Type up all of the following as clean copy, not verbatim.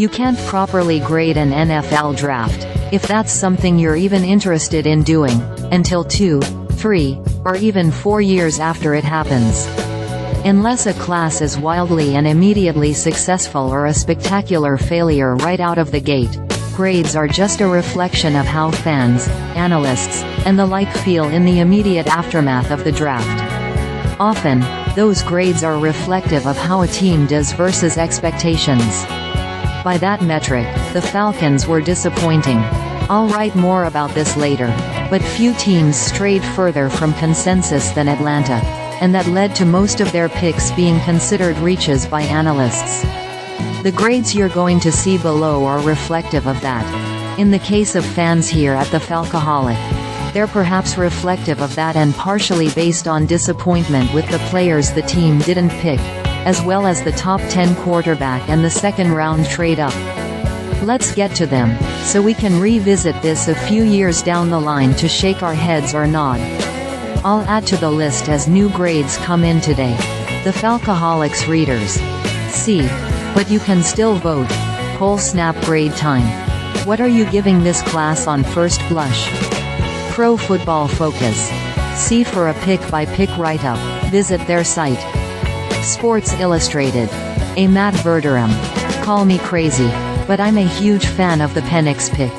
You can't properly grade an NFL draft, if that's something you're even interested in doing, until 2, 3, or even 4 years after it happens. Unless a class is wildly and immediately successful or a spectacular failure right out of the gate, grades are just a reflection of how fans, analysts, and the like feel in the immediate aftermath of the draft. Often, those grades are reflective of how a team does versus expectations. By that metric, the Falcons were disappointing. I'll write more about this later, but few teams strayed further from consensus than Atlanta, and that led to most of their picks being considered reaches by analysts. The grades you're going to see below are reflective of that. In the case of fans here at the Falcoholic, they're perhaps reflective of that and partially based on disappointment with the players the team didn't pick, as well as the top 10 quarterback and the second-round trade-up. Let's get to them, so we can revisit this a few years down the line to shake our heads or nod. I'll add to the list as new grades come in today. The Falcoholic's readers. See. But you can still vote. PollSnap grade time. What are you giving this class on first blush? Pro Football Focus. See for a pick-by-pick write-up. Visit their site. Sports Illustrated. AMatt Verderame. Call me crazy, but I'm a huge fan of the Penix pick.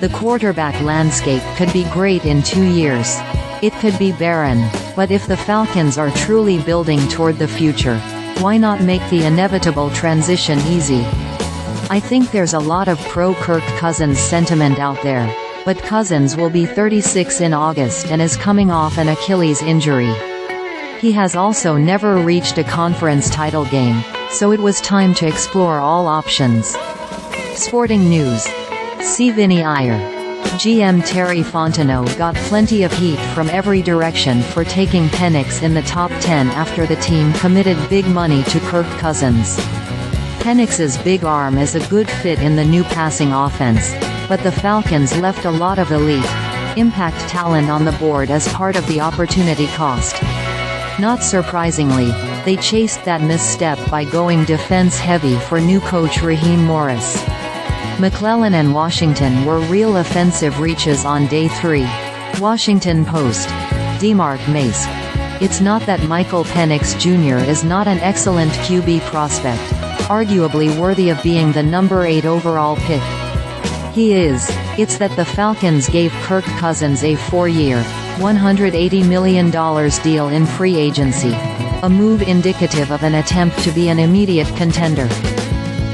The quarterback landscape could be great in 2 years. It could be barren, but if the Falcons are truly building toward the future, why not make the inevitable transition easy? I think there's a lot of pro-Kirk Cousins sentiment out there, but Cousins will be 36 in August and is coming off an Achilles injury. He has also never reached a conference title game, so it was time to explore all options. Sporting news. C-Vinny Iyer. GM Terry Fontenot got plenty of heat from every direction for taking Penix in the top 10 after the team committed big money to Kirk Cousins. Penix's big arm is a good fit in the new passing offense, but the Falcons left a lot of elite, impact talent on the board as part of the opportunity cost. Not surprisingly, they chased that misstep by going defense-heavy for new coach Raheem Morris. McClellan and Washington were real offensive reaches on day 3. Washington Post. DMark Maske. It's not that Michael Penix Jr is not an excellent QB prospect, arguably worthy of being the number 8 overall pick. He is. It's that the Falcons gave Kirk Cousins a 4-year, $180 million deal in free agency, a move indicative of an attempt to be an immediate contender.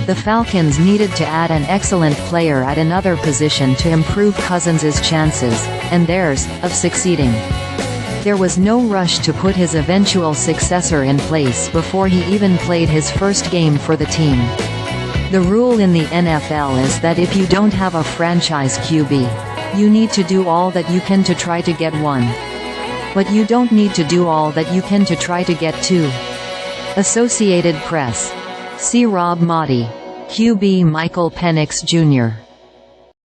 The Falcons needed to add an excellent player at another position to improve Cousins' chances, and theirs, of succeeding. There was no rush to put his eventual successor in place before he even played his first game for the team. The rule in the NFL is that if you don't have a franchise QB, you need to do all that you can to try to get one. But you don't need to do all that you can to try to get two. Associated Press. See Maaddi. QB Michael Penix Jr.